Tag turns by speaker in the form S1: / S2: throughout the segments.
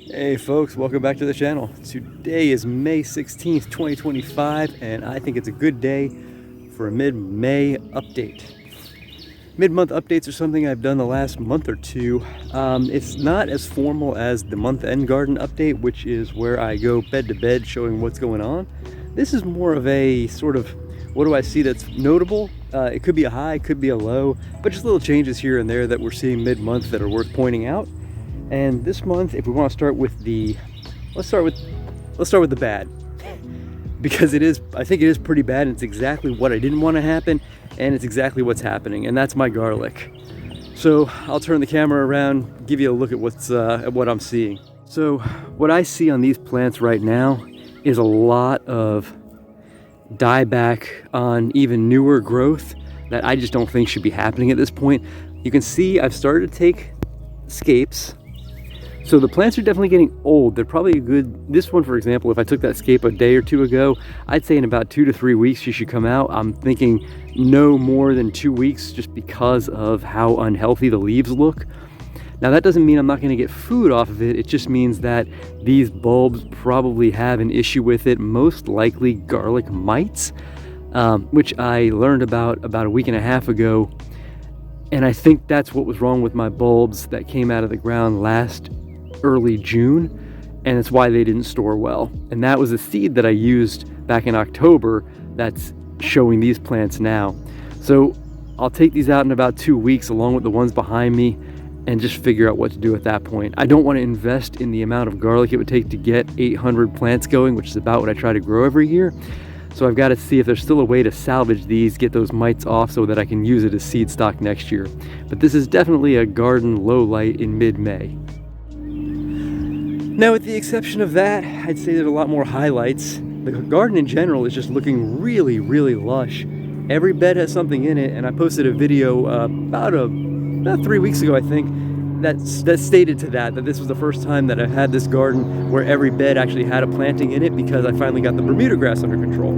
S1: Hey folks, welcome back to the channel. Today is May 16th, 2025, and I think it's a good day for a mid-May update. Mid-month updates are something I've done the last month or two. It's not as formal as the month-end garden update, which is where I go bed to bed showing what's going on. This is more of a sort of, what do I see that's notable? It could be a high, it could be a low, but just little changes here and there that we're seeing mid-month that are worth pointing out. And this month, if we want to start with the, let's start with the bad, because I think it is pretty bad, and it's exactly what I didn't want to happen, and it's exactly what's happening, and that's my garlic. So I'll turn the camera around, give you a look at what I'm seeing. So what I see on these plants right now is a lot of dieback on even newer growth that I just don't think should be happening at this point. You can see I've started to take scapes. So the plants are definitely getting old. They're probably a good, this one for example, if I took that scape a day or two ago, I'd say in about 2 to 3 weeks she should come out. I'm thinking no more than 2 weeks just because of how unhealthy the leaves look. Now that doesn't mean I'm not going to get food off of it. It just means that these bulbs probably have an issue with it, most likely garlic mites, which I learned about a week and a half ago. And I think that's what was wrong with my bulbs that came out of the ground early June, and it's why they didn't store well. And that was a seed that I used back in October that's showing these plants now. So I'll take these out in about 2 weeks along with the ones behind me and just figure out what to do at that point. I don't want to invest in the amount of garlic it would take to get 800 plants going, which is about what I try to grow every year. So I've got to see if there's still a way to salvage these, get those mites off so that I can use it as seed stock next year. But this is definitely a garden low light in mid-May. Now, with the exception of that, I'd say there's a lot more highlights. The garden in general is just looking really, really lush. Every bed has something in it, and I posted a video about 3 weeks ago, I think, that stated to that this was the first time that I've had this garden where every bed actually had a planting in it, because I finally got the Bermuda grass under control.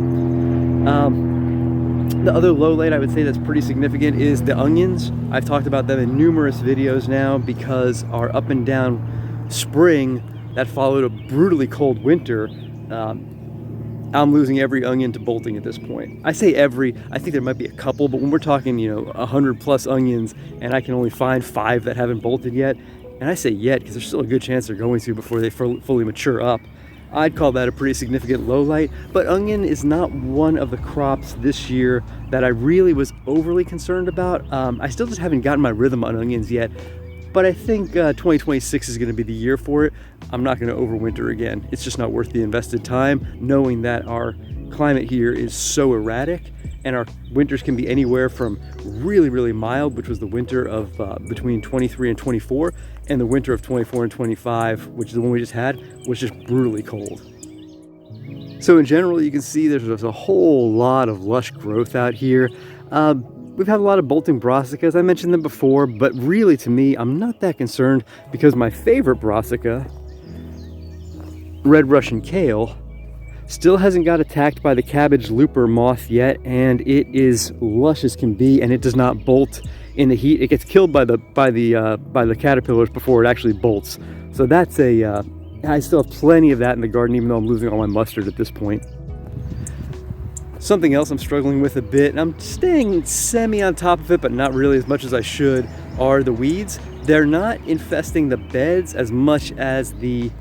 S1: The other low light I would say that's pretty significant is the onions. I've talked about them in numerous videos now because our up and down spring that followed a brutally cold winter, I'm losing every onion to bolting at this point. I say every, I think there might be a couple, but when we're talking, 100 plus onions, and I can only find 5 that haven't bolted yet, and I say yet because there's still a good chance they're going to before they fully mature up, I'd call that a pretty significant low light. But onion is not one of the crops this year that I really was overly concerned about. I still just haven't gotten my rhythm on onions yet. But I think 2026 is going to be the year for it. I'm not going to overwinter again. It's just not worth the invested time, knowing that our climate here is so erratic, and our winters can be anywhere from really, really mild, which was the winter of between 23 and 24, and the winter of 24 and 25, which is the one we just had, was just brutally cold. So in general, you can see there's a whole lot of lush growth out here. We've had a lot of bolting brassicas. I mentioned them before, but really to me, I'm not that concerned because my favorite brassica, red Russian kale, still hasn't got attacked by the cabbage looper moth yet, and it is lush as can be, and it does not bolt in the heat. It gets killed by the caterpillars before it actually bolts. So that's I still have plenty of that in the garden, even though I'm losing all my mustard at this point. Something else I'm struggling with a bit, and I'm staying semi on top of it, but not really as much as I should, are the weeds. They're not infesting the beds as much as the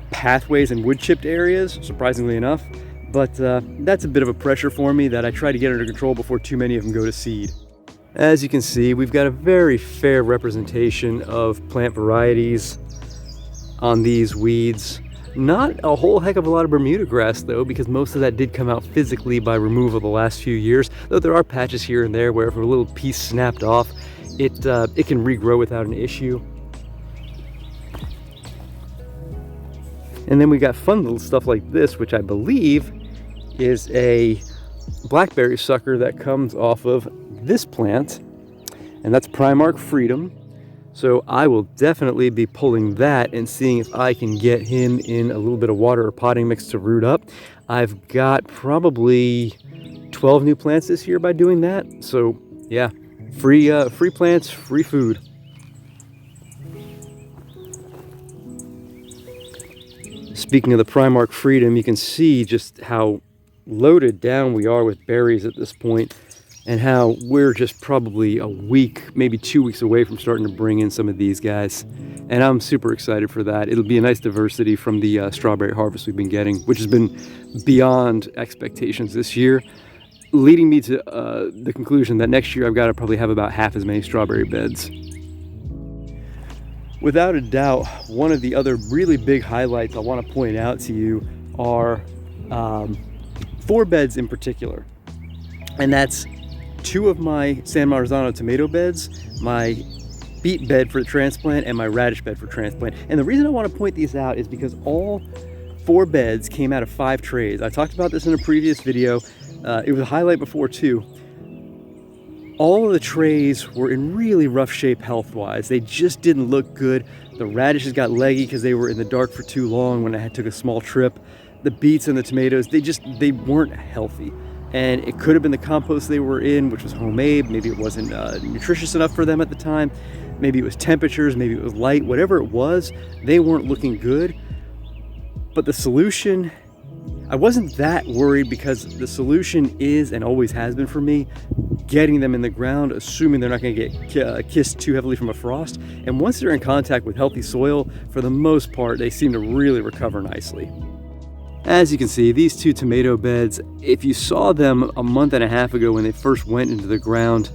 S1: pathways and wood chipped areas, surprisingly enough. But that's a bit of a pressure for me that I try to get under control before too many of them go to seed. As you can see, we've got a very fair representation of plant varieties on these weeds. Not a whole heck of a lot of Bermuda grass though, because most of that did come out physically by removal the last few years, though there are patches here and there where if a little piece snapped off, it can regrow without an issue. And then we got fun little stuff like this, which I believe is a blackberry sucker that comes off of this plant, and that's Primark Freedom. So I will definitely be pulling that and seeing if I can get him in a little bit of water or potting mix to root up. I've got probably 12 new plants this year by doing that. So yeah, free plants, free food. Speaking of the Primark Freedom, you can see just how loaded down we are with berries at this point, and how we're just probably a week, maybe 2 weeks away from starting to bring in some of these guys. And I'm super excited for that. It'll be a nice diversity from the strawberry harvest we've been getting, which has been beyond expectations this year, leading me to the conclusion that next year I've got to probably have about half as many strawberry beds. Without a doubt, one of the other really big highlights I want to point out to you are 4 beds in particular. And that's 2 of my San Marzano tomato beds, my beet bed for transplant, and my radish bed for transplant. And the reason I want to point these out is because all 4 beds came out of 5 trays. I talked about this in a previous video. It was a highlight before too. All of the trays were in really rough shape health-wise. They just didn't look good. The radishes got leggy because they were in the dark for too long when I took a small trip. The beets and the tomatoes, they weren't healthy. And it could have been the compost they were in, which was homemade. Maybe it wasn't nutritious enough for them at the time. Maybe it was temperatures, maybe it was light, whatever it was, they weren't looking good. But the solution, I wasn't that worried, because the solution is, and always has been for me, getting them in the ground, assuming they're not going to get kissed too heavily from a frost. And once they're in contact with healthy soil, for the most part, they seem to really recover nicely. As you can see, these 2 tomato beds, if you saw them a month and a half ago when they first went into the ground,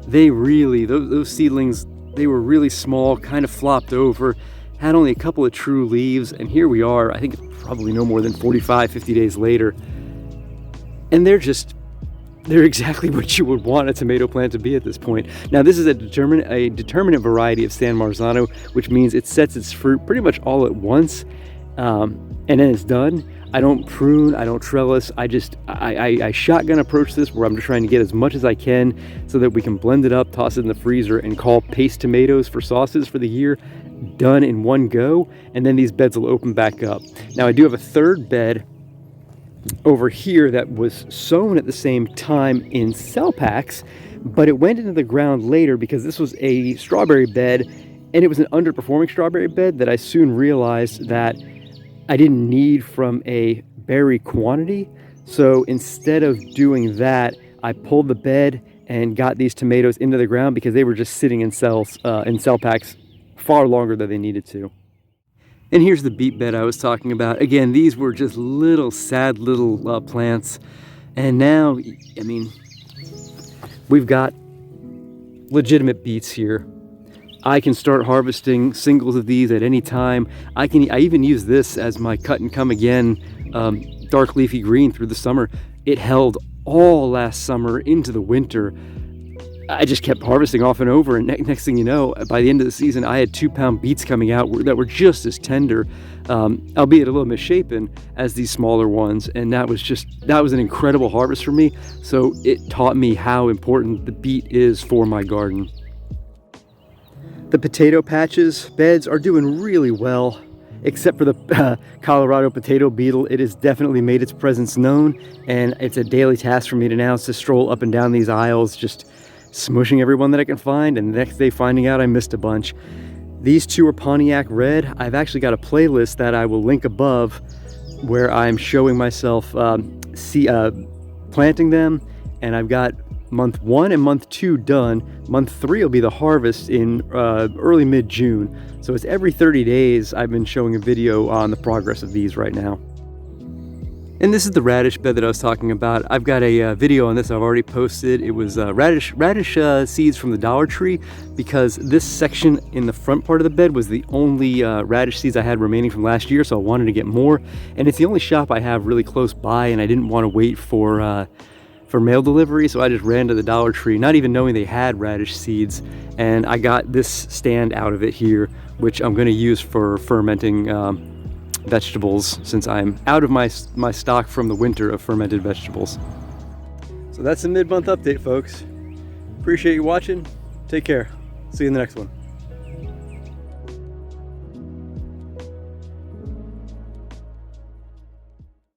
S1: they really, those seedlings, they were really small, kind of flopped over, had only a couple of true leaves, and here we are, I think it's probably no more than 45, 50 days later, and they're exactly what you would want a tomato plant to be at this point. Now, this is a determinate variety of San Marzano, which means it sets its fruit pretty much all at once, and then it's done. I don't prune, I don't trellis, I shotgun approach this, where I'm just trying to get as much as I can so that we can blend it up, toss it in the freezer, and call paste tomatoes for sauces for the year done in one go, and then these beds will open back up. Now, I do have a 3rd bed over here that was sown at the same time in cell packs, but it went into the ground later because this was a strawberry bed, and it was an underperforming strawberry bed that I soon realized that I didn't need from a berry quantity. So instead of doing that, I pulled the bed and got these tomatoes into the ground because they were just sitting in cell packs far longer than they needed to. And here's the beet bed I was talking about. Again, these were just little sad little plants, and now, I mean, we've got legitimate beets here. I can start harvesting singles of these at any time. I even use this as my cut and come again dark leafy green through the summer. It held all last summer into the winter. I just kept harvesting off and over, and next thing you know, by the end of the season, I had 2-pound beets coming out that were just as tender, albeit a little misshapen as these smaller ones. And that was an incredible harvest for me. So it taught me how important the beet is for my garden. The potato patches beds are doing really well, except for the Colorado potato beetle. It has definitely made its presence known, and it's a daily task for me to stroll up and down these aisles, just smushing everyone that I can find, and the next day finding out I missed a bunch. These 2 are Pontiac Red. I've actually got a playlist that I will link above where I'm showing myself planting them, and I've got month 1 and month 2 done. Month 3 will be the harvest in early mid-June. So it's every 30 days I've been showing a video on the progress of these right now. And this is the radish bed that I was talking about. I've got a video on this I've already posted. It was radish seeds from the Dollar Tree, because this section in the front part of the bed was the only radish seeds I had remaining from last year, so I wanted to get more. And it's the only shop I have really close by, and I didn't want to wait for mail delivery, so I just ran to the Dollar Tree, not even knowing they had radish seeds, and I got this stand out of it here, which I'm going to use for fermenting vegetables, since I'm out of my stock from the winter of fermented vegetables. So that's the mid-month update, folks. Appreciate you watching. Take care. See you in the next one.